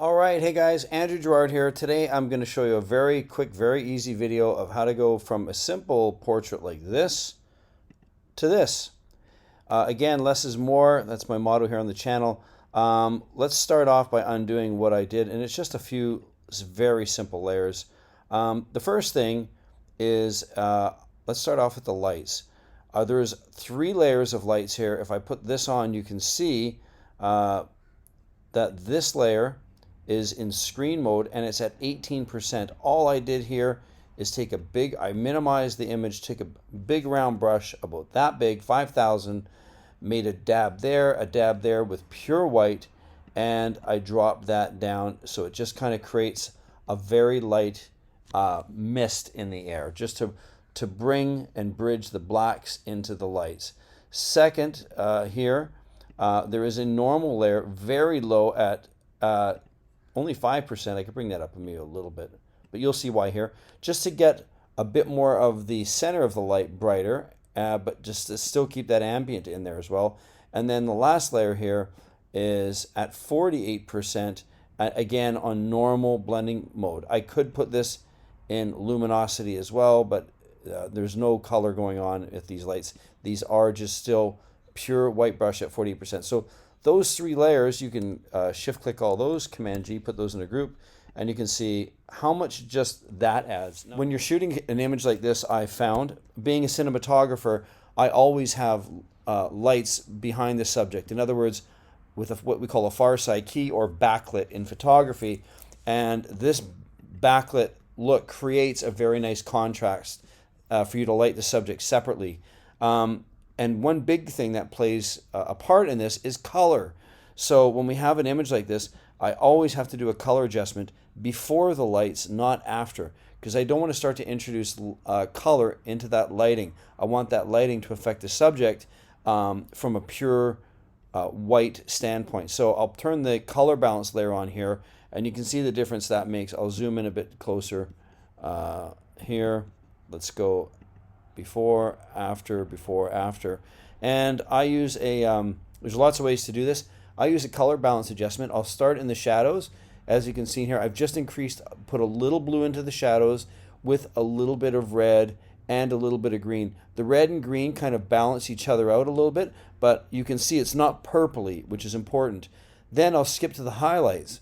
All right, hey guys, Andrew Gerard here. Today I'm going to show you a very quick, very easy video of how to go from a simple portrait like this to this. Again, less is more. That's my motto here on the channel. Let's start off by undoing what I did, and it's just a few very simple layers. The first thing is, let's start off with the lights. There's 3 layers of lights here. If I put this on, you can see that this layer is in screen mode and it's at 18%. All I did here is I minimized the image, took a big round brush about that big, 5,000, made a dab there with pure white, and I dropped that down so it just kind of creates a very light mist in the air, just to bring and bridge the blacks into the lights. Second, here, there is a normal layer, very low at only 5%. I could bring that up maybe a little bit, but you'll see why here. Just to get a bit more of the center of the light brighter, but just to still keep that ambient in there as well. And then the last layer here is at 48%, again on normal blending mode. I could put this in luminosity as well, but there's no color going on with these lights. These are just still pure white brush at 48%. So those 3 layers, you can shift click all those, Command G, put those in a group, and you can see how much just that adds. When you're shooting an image like this, I found, being a cinematographer, I always have lights behind the subject. In other words, with what we call a far side key or backlit in photography, and this backlit look creates a very nice contrast for you to light the subject separately. And one big thing that plays a part in this is color. So when we have an image like this, I always have to do a color adjustment before the lights, not after, because I don't want to start to introduce color into that lighting. I want that lighting to affect the subject from a pure white standpoint. So I'll turn the color balance layer on here, and you can see the difference that makes. I'll zoom in a bit closer here. Let's go before, after. And I use there's lots of ways to do this. I use a color balance adjustment. I'll start in the shadows. As you can see here, I've just put a little blue into the shadows with a little bit of red and a little bit of green. The red and green kind of balance each other out a little bit, but you can see it's not purpley, which is important. Then I'll skip to the highlights.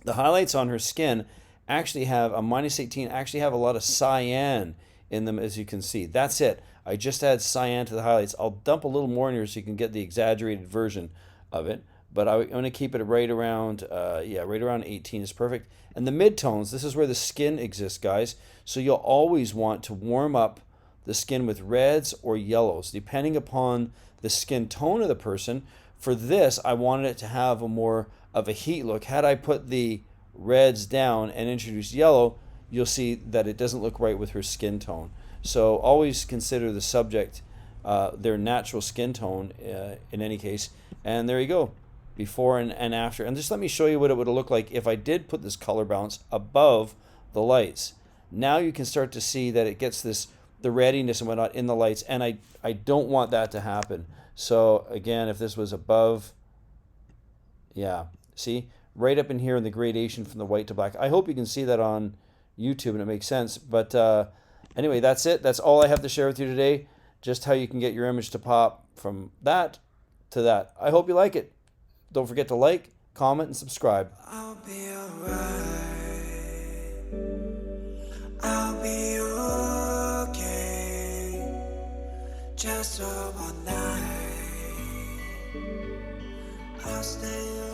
The highlights on her skin actually have a -18, actually have a lot of cyan in them, as you can see. That's it. I just add cyan to the highlights. I'll dump a little more in here so you can get the exaggerated version of it, but I'm going to keep it right around right around 18 is perfect. And the midtones, this is where the skin exists, guys, so you'll always want to warm up the skin with reds or yellows depending upon the skin tone of the person. For this, I wanted it to have a more of a heat look. Had I put the reds down and introduced yellow, you'll see that it doesn't look right with her skin tone. So always consider the subject their natural skin tone in any case. And there you go, before and after. And just let me show you what it would look like if I did put this color balance above the lights. Now you can start to see that it gets the reddiness and whatnot in the lights, and I don't want that to happen. So again, if this was above, yeah, see, right up in here in the gradation from the white to black. I hope you can see that on YouTube and it makes sense. But anyway, that's it. That's all I have to share with you today. Just how you can get your image to pop from that to that. I hope you like it. Don't forget to like, comment, and subscribe. I'll be alright. I'll be okay. Just for one night. I'll stay